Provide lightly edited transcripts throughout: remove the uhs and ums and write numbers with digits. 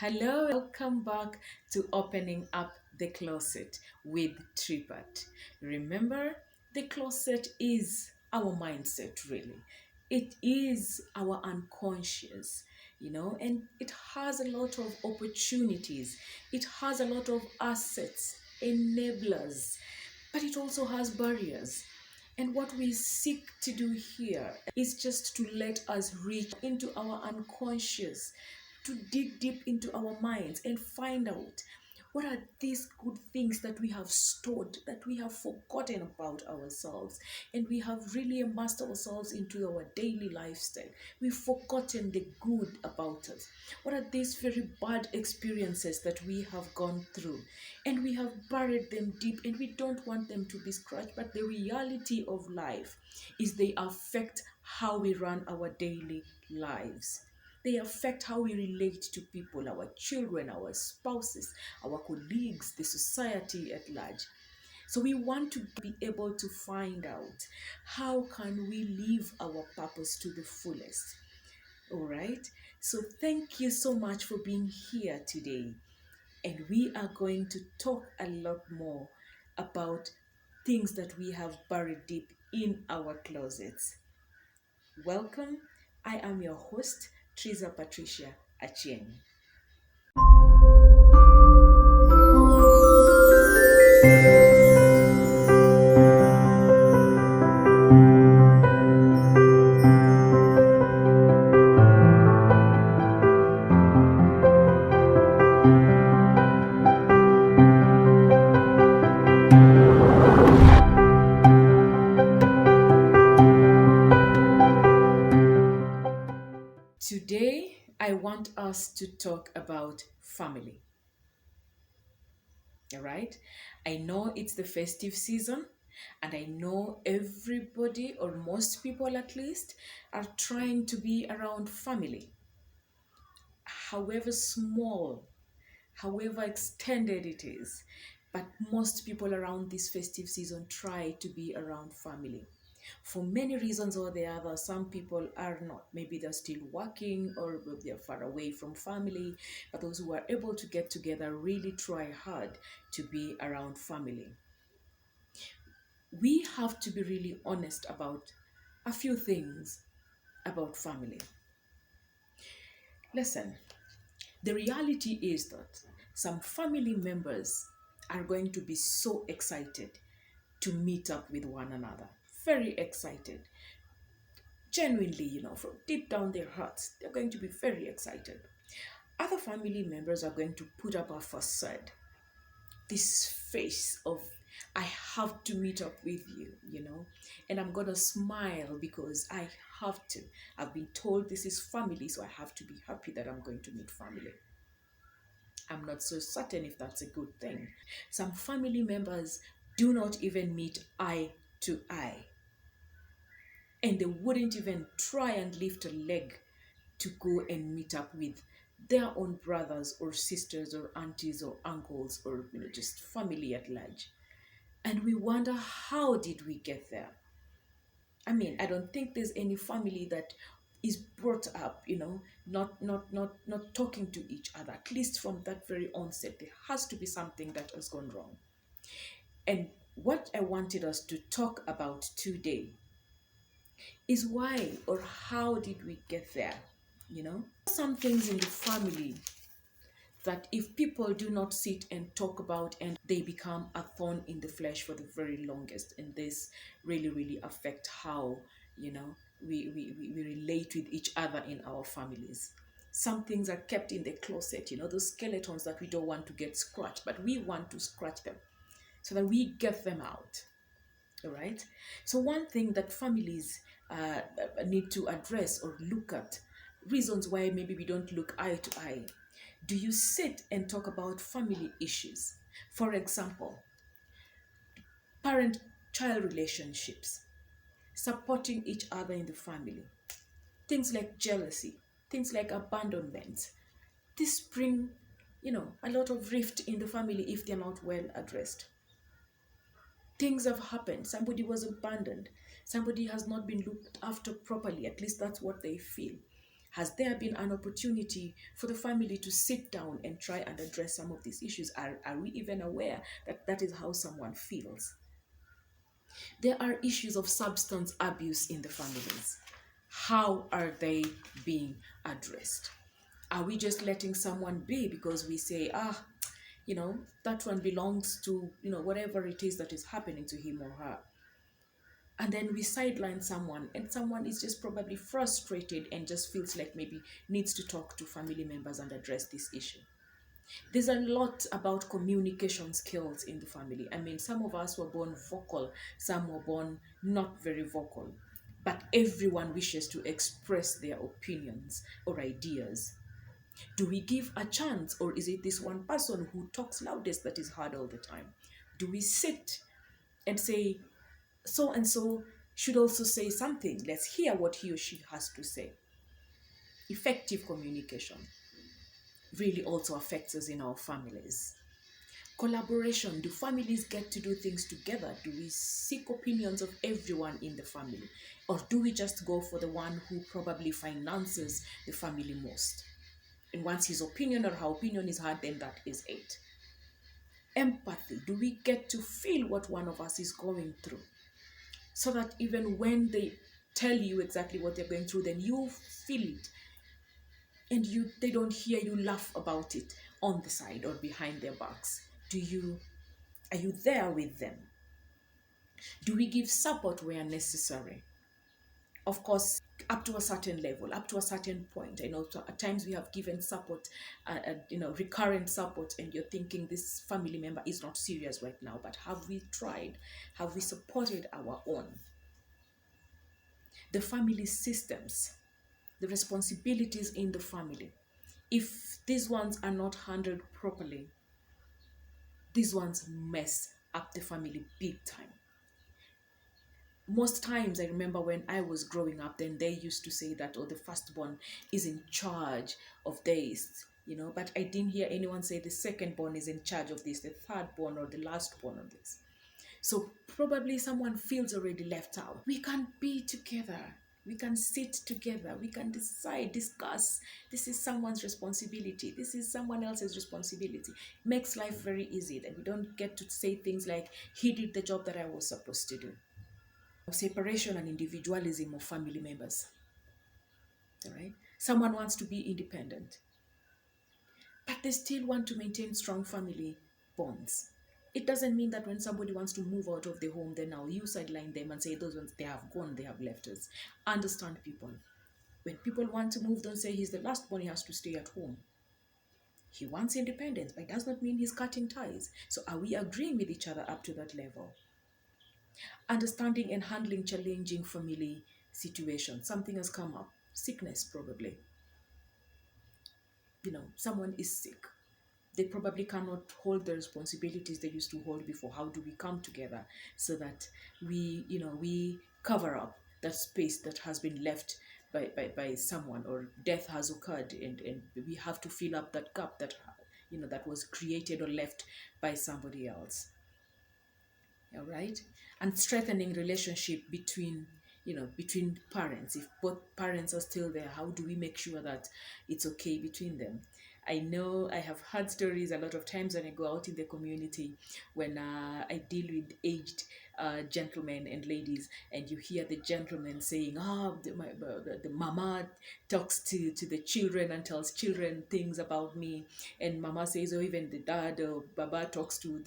Hello, welcome back to Opening Up the Closet with Tripat. Remember, the closet is our mindset, really. It is our unconscious, and it has a lot of opportunities, it has a lot of assets, enablers, but it also has barriers. And what we seek to do here is just to let us reach into our unconscious, to dig deep into our minds and find out what are these good things that we have stored, that we have forgotten about ourselves, and we have really immersed ourselves into our daily lifestyle. We've forgotten the good about us. What are these very bad experiences that we have gone through? And we have buried them deep and we don't want them to be scratched. But the reality of life is they affect how we run our daily lives. They affect how we relate to people, our children, our spouses, our colleagues, the society at large. So we want to be able to find out how can we live our purpose to the fullest. All right? So thank you so much for being here today. And we are going to talk a lot more about things that we have buried deep in our closets. Welcome. I am your host, Triza Patricia Achieng. Today, I want us to talk about family. All right? I know it's the festive season, and I know everybody, or most people at least, are trying to be around family. However small, however extended it is, but most people around this festive season try to be around family. For many reasons or the other, some people are not. Maybe they're still working or they're far away from family, but those who are able to get together really try hard to be around family. We have to be really honest about a few things about family. Listen, the reality is that some family members are going to be so excited to meet up with one another. Very excited. Genuinely, from deep down their hearts, they're going to be very excited. Other family members are going to put up a facade, this face of, I have to meet up with you, and I'm going to smile because I have to. I've been told this is family, so I have to be happy that I'm going to meet family. I'm not so certain if that's a good thing. Some family members do not even meet eye to eye, and they wouldn't even try and lift a leg to go and meet up with their own brothers or sisters or aunties or uncles or just family at large. And we wonder, how did we get there? I mean, I don't think there's any family that is brought up, not talking to each other. At least from that very onset, there has to be something that has gone wrong. And what I wanted us to talk about today is why or how did we get there? Some things in the family that if people do not sit and talk about, and they become a thorn in the flesh for the very longest, and this really affect how we relate with each other in our families. Some things are kept in the closet, those skeletons that we don't want to get scratched, but we want to scratch them so that we get them out. All right. So one thing that families need to address or look at, reasons why maybe we don't look eye to eye. Do you sit and talk about family issues? For example, parent-child relationships, supporting each other in the family, things like jealousy, things like abandonment. This bring, a lot of rift in the family if they're not well addressed. Things have happened. Somebody was abandoned. Somebody has not been looked after properly. At least that's what they feel. Has there been an opportunity for the family to sit down and try and address some of these issues? Are we even aware that that is how someone feels? There are issues of substance abuse in the families. How are they being addressed? Are we just letting someone be because we say, that one belongs to, whatever it is that is happening to him or her? And then we sideline someone, and someone is just probably frustrated and just feels like maybe needs to talk to family members and address this issue. There's a lot about communication skills in the family. I mean, some of us were born vocal, some were born not very vocal, but everyone wishes to express their opinions or ideas. Do we give a chance, or is it this one person who talks loudest that is heard all the time? Do we sit and say, so and so should also say something? Let's hear what he or she has to say. Effective communication really also affects us in our families. Collaboration. Do families get to do things together? Do we seek opinions of everyone in the family? Or do we just go for the one who probably finances the family most? And once his opinion or her opinion is heard, then that is it. Empathy. Do we get to feel what one of us is going through? So that even when they tell you exactly what they're going through, then you feel it. And they don't hear you laugh about it on the side or behind their backs. Are you there with them? Do we give support where necessary? Of course, up to a certain level, up to a certain point. I know at times we have given support, recurrent support, and you're thinking this family member is not serious right now. But have we tried? Have we supported our own? The family systems, the responsibilities in the family. If these ones are not handled properly, these ones mess up the family big time. Most times I remember when I was growing up, then they used to say that, oh, the firstborn is in charge of this, but I didn't hear anyone say the secondborn is in charge of this, the thirdborn or the lastborn of this. So probably someone feels already left out. We can be together. We can sit together. We can discuss. This is someone's responsibility. This is someone else's responsibility. Makes life very easy. That we don't get to say things like, he did the job that I was supposed to do. Separation and individualism of family members. All right? Someone wants to be independent, but they still want to maintain strong family bonds. It doesn't mean that when somebody wants to move out of the home, then now you sideline them and say, those ones, they have gone, they have left us. Understand people. When people want to move, don't say he's the last one, he has to stay at home. He wants independence, but it does not mean he's cutting ties. So are we agreeing with each other up to that level? Understanding and handling challenging family situations. Something has come up. Sickness, probably. Someone is sick. They probably cannot hold the responsibilities they used to hold before. How do we come together so that we cover up that space that has been left by someone, or death has occurred, and we have to fill up that gap that was created or left by somebody else. All right? And strengthening relationship between parents. If both parents are still there, how do we make sure that it's okay between them? I know I have heard stories a lot of times when I go out in the community, when I deal with aged gentlemen and ladies, and you hear the gentleman saying, the mama talks to the children and tells children things about me, and mama says, or even the dad or baba talks to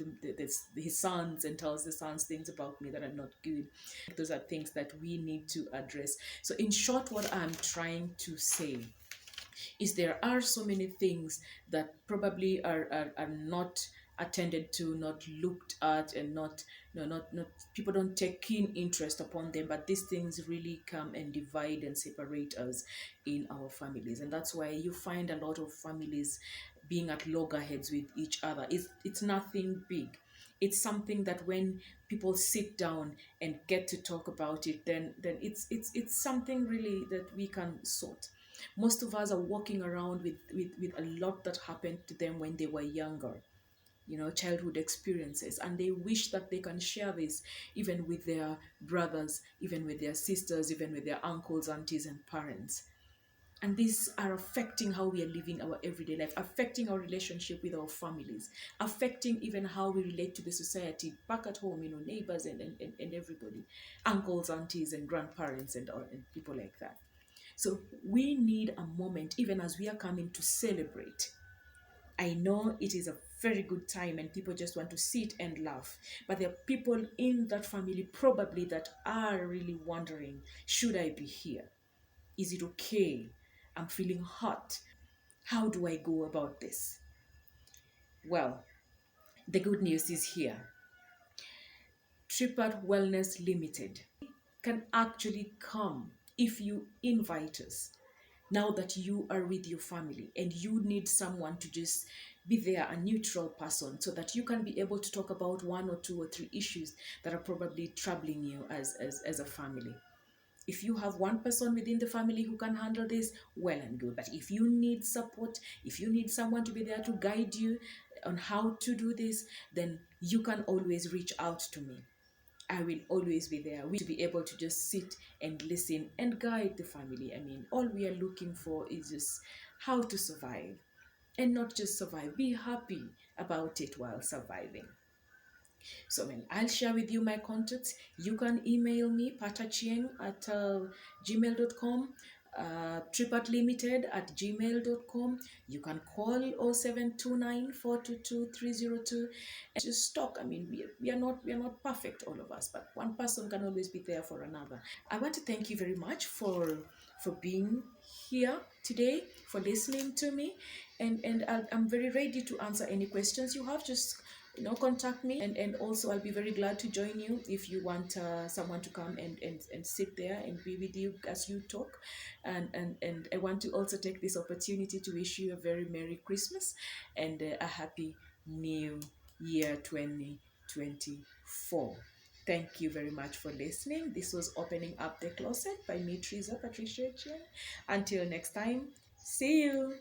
his sons and tells the sons things about me that are not good. Those are things that we need to address. So in short, what I'm trying to say is there are so many things that probably are not attended to, not looked at, and not people don't take keen interest upon them, but these things really come and divide and separate us in our families. And that's why you find a lot of families being at loggerheads with each other. It's nothing big. It's something that when people sit down and get to talk about it, then it's something really that we can sort. Most of us are walking around with a lot that happened to them when they were younger, childhood experiences, and they wish that they can share this even with their brothers, even with their sisters, even with their uncles, aunties, and parents. And these are affecting how we are living our everyday life, affecting our relationship with our families, affecting even how we relate to the society back at home, neighbors and everybody, uncles, aunties, and grandparents, and people like that. So we need a moment, even as we are coming to celebrate. I know it is a very good time and people just want to sit and laugh. But there are people in that family probably that are really wondering, should I be here? Is it okay? I'm feeling hot. How do I go about this? Well, the good news is here. Tripart Wellness Limited can actually come if you invite us. Now that you are with your family and you need someone to just be there, a neutral person, so that you can be able to talk about one or two or three issues that are probably troubling you as a family. If you have one person within the family who can handle this, well and good. But if you need support, if you need someone to be there to guide you on how to do this, then you can always reach out to me. I will always be there to be able to just sit and listen and guide the family. I mean, all we are looking for is just how to survive, and not just survive, be happy about it while surviving. So I'll share with you my contacts. You can email me, patachieng at gmail.com, tripatlimited@gmail.com. You can call 0729 422 302 and just talk. I mean, we are not perfect, all of us, but one person can always be there for another. I want to thank you very much for being here today, for listening to me, and I'm very ready to answer any questions you have. Just contact me, and also I'll be very glad to join you if you want someone to come and sit there and be with you as you talk. And I want to also take this opportunity to wish you a very Merry Christmas and a Happy New Year 2024. Thank you very much for listening. This was Opening Up the Closet by me, Patricia Chen. Until next time, see you.